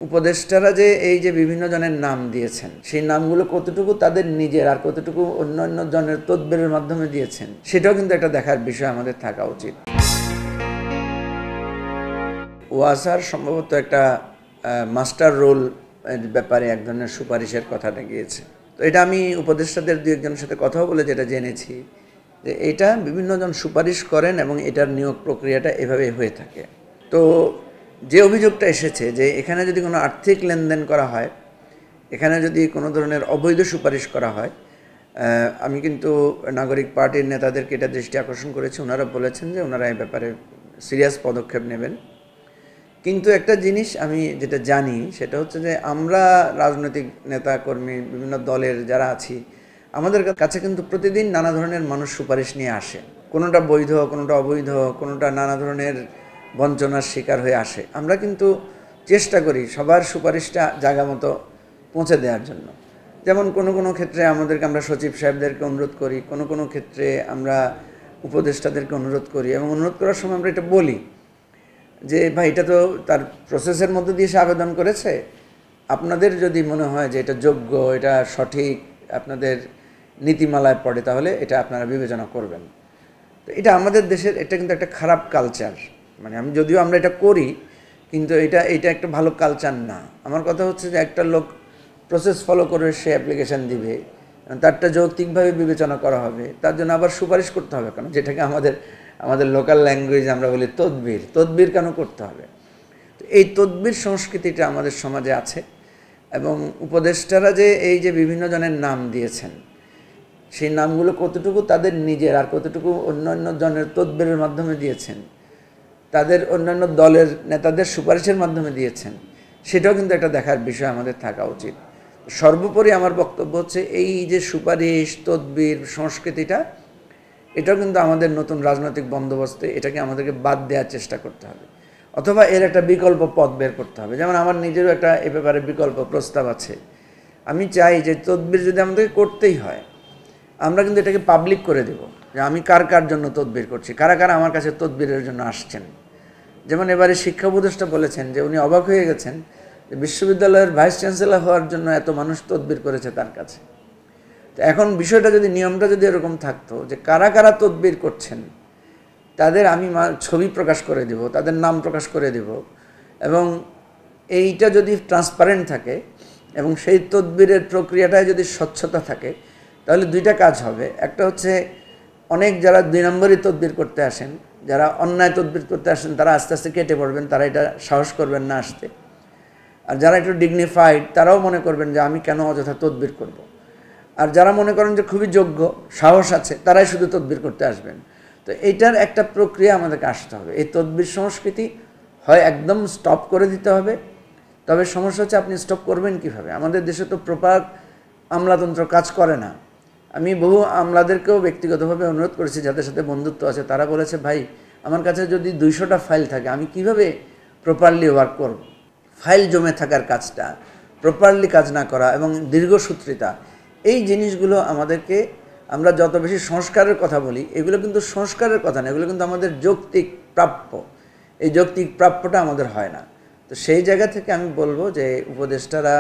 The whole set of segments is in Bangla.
উপদেষ্টারা যে এই যে বিভিন্ন জনের নাম দিয়েছেন, সেই নামগুলো কতটুকু তাদের নিজের আর কতটুকু অন্যান্য জনের তদবিরের মাধ্যমে দিয়েছেন, সেটাও কিন্তু একটা দেখার বিষয় আমাদের থাকা উচিত। ওয়াসার সম্ভবত একটা মাস্টার রোল ব্যাপারে এক ধরনের সুপারিশের কথাটা গিয়েছে। তো এটা আমি উপদেষ্টাদের দু একজনের সাথে কথাও বলে যেটা জেনেছি যে এটা বিভিন্নজন সুপারিশ করেন এবং এটার নিয়োগ প্রক্রিয়াটা এভাবে হয়ে থাকে। তো যে অভিযোগটা এসেছে যে এখানে যদি কোনো আর্থিক লেনদেন করা হয়, এখানে যদি কোনো ধরনের অবৈধ সুপারিশ করা হয়, আমি কিন্তু নাগরিক পার্টির নেতাদেরকে এটা দৃষ্টি আকর্ষণ করেছি। ওনারা বলেছেন যে ওনারা এই ব্যাপারে সিরিয়াস পদক্ষেপ নেবেন। কিন্তু একটা জিনিস আমি যেটা জানি সেটা হচ্ছে যে আমরা রাজনৈতিক নেতা কর্মী বিভিন্ন দলের যারা আছি, আমাদের কাছে কিন্তু প্রতিদিন নানা ধরনের মানুষ সুপারিশ নিয়ে আসে। কোনোটা বৈধ, কোনোটা অবৈধ, কোনোটা নানা ধরনের বঞ্চনার শিকার হয়ে আসে। আমরা কিন্তু চেষ্টা করি সবার সুপারিশটা জায়গা মতো পৌঁছে দেওয়ার জন্য। যেমন কোনো ক্ষেত্রে আমরা সচিব সাহেবদেরকে অনুরোধ করি, কোনো ক্ষেত্রে আমরা উপদেষ্টাদেরকে অনুরোধ করি, এবং অনুরোধ করার সময় আমরা এটা বলি যে ভাই, এটা তো তার প্রসেসের মধ্যে দিয়ে সে আবেদন করেছে, আপনাদের যদি মনে হয় যে এটা যোগ্য, এটা সঠিক, আপনাদের নীতিমালায় পড়ে, তাহলে এটা আপনারা বিবেচনা করবেন। তো এটা আমাদের দেশের এটা কিন্তু একটা খারাপ কালচার। মানে যদিও আমরা এটা করি, কিন্তু এটা একটা ভালো কালচার না। আমার কথা হচ্ছে যে একটা লোক প্রসেস ফলো করে সে অ্যাপ্লিকেশান দিবে, তারটা যৌক্তিকভাবে বিবেচনা করা হবে, তার জন্য আবার সুপারিশ করতে হবে কেন? যেটাকে আমাদের লোকাল ল্যাঙ্গুয়েজ আমরা বলি তদবির কেন করতে হবে? তো এই তদবির সংস্কৃতিটা আমাদের সমাজে আছে। এবং উপদেষ্টারা যে এই যে বিভিন্ন জনের নাম দিয়েছেন, সেই নামগুলো কতটুকু তাদের নিজের আর কতটুকু অন্যান্য জনের তদবিরের মাধ্যমে দিয়েছেন, তাদের অন্যান্য দলের নেতাদের সুপারিশের মাধ্যমে দিয়েছেন, সেটাও কিন্তু একটা দেখার বিষয় আমাদের থাকা উচিত। সর্বোপরি আমার বক্তব্য হচ্ছে এই যে সুপারিশ তদবির সংস্কৃতিটা, এটাও কিন্তু আমাদের নতুন রাজনৈতিক বন্দোবস্তে এটাকে আমাদেরকে বাদ দেওয়ার চেষ্টা করতে হবে, অথবা এর একটা বিকল্প পথ বের করতে হবে। যেমন আমার নিজেরও একটা এ ব্যাপারে বিকল্প প্রস্তাব আছে। আমি চাই যে তদবির যদি আমাদেরকে করতেই হয়, আমরা কিন্তু এটাকে পাবলিক করে দেব যে আমি কার জন্য তদবির করছি, কারা আমার কাছে তদবিরের জন্য আসছেন। যেমন এবারে শিক্ষা উপদেষ্টা বলেছেন যে উনি অবাক হয়ে গেছেন যে বিশ্ববিদ্যালয়ের ভাইস চ্যান্সেলর হওয়ার জন্য এত মানুষ তদবির করেছে তার কাছে। তো এখন বিষয়টা যদি নিয়মটা যদি এরকম থাকতো যে কারা তদবির করছেন, তাদের আমি ছবি প্রকাশ করে দেব, তাদের নাম প্রকাশ করে দেব, এবং এইটা যদি ট্রান্সপারেন্ট থাকে এবং সেই তদবিরের প্রক্রিয়াটায় যদি স্বচ্ছতা থাকে, তাহলে দুইটা কাজ হবে। একটা হচ্ছে অনেক যারা 2 নম্বরই তদবির করতে আসেন, যারা অন্যায় তদবির করতে আসেন, তারা আস্তে আস্তে কেটে পড়বেন, তারা এটা সাহস করবেন না আসতে। আর যারা একটু ডিগনিফাইড, তারাও মনে করবেন যে আমি কেন অযথা তদবির করব। আর যারা মনে করেন যে খুবই যোগ্য, সাহস আছে, তারাই শুধু তদবির করতে আসবেন। তো এইটার একটা প্রক্রিয়া আমাদেরকে আসতে হবে। এই তদবির সংস্কৃতি হয় একদম স্টপ করে দিতে হবে। তবে সমস্যা হচ্ছে আপনি স্টপ করবেন কিভাবে? আমাদের দেশে তো প্রপার আমলাতন্ত্র কাজ করে না। আমি বহু আমলাদেরকেও ব্যক্তিগতভাবে অনুরোধ করেছি, যাদের সাথে বন্ধুত্ব আছে, তারা বলেছে ভাই, আমার কাছে যদি 200টা ফাইল থাকে, আমি কিভাবে প্রপারলি ওয়ার্ক করব? ফাইল জমে থাকার কাজটা, প্রপারলি কাজ না করা এবং দীর্ঘসূত্রিতা, এই জিনিসগুলো আমাদেরকে, আমরা যত বেশি সংস্কারের কথা বলি, এগুলো কিন্তু সংস্কারের কথা না, এগুলো কিন্তু আমাদের যৌক্তিক প্রাপ্য। এই যৌক্তিক প্রাপ্যটা আমাদের হয় না। তো সেই জায়গা থেকে আমি বলবো যে উপদেষ্টারা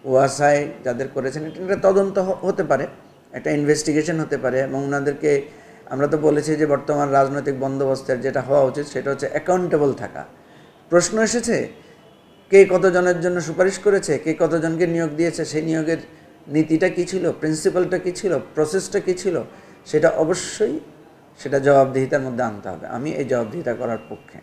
ওয়াসায় যাদের করেছেন, এটা তদন্ত হতে পারে, একটা ইনভেস্টিগেশন হতে পারে, এবং ওনাদেরকে আমরা তো বলেছি যে বর্তমান রাজনৈতিক বন্দোবস্তের যেটা হওয়া উচিত সেটা হচ্ছে অ্যাকাউন্টেবল থাকা। প্রশ্ন এসেছে কে কতজনের জন্য সুপারিশ করেছে, কে কতজনকে নিয়োগ দিয়েছে, সেই নিয়োগের নীতিটা কী ছিল, প্রিন্সিপালটা কী ছিল, প্রসেসটা কী ছিল, সেটা অবশ্যই জবাবদিহিতার মধ্যে আনতে হবে। আমি এই জবাবদিহিতা করার পক্ষে।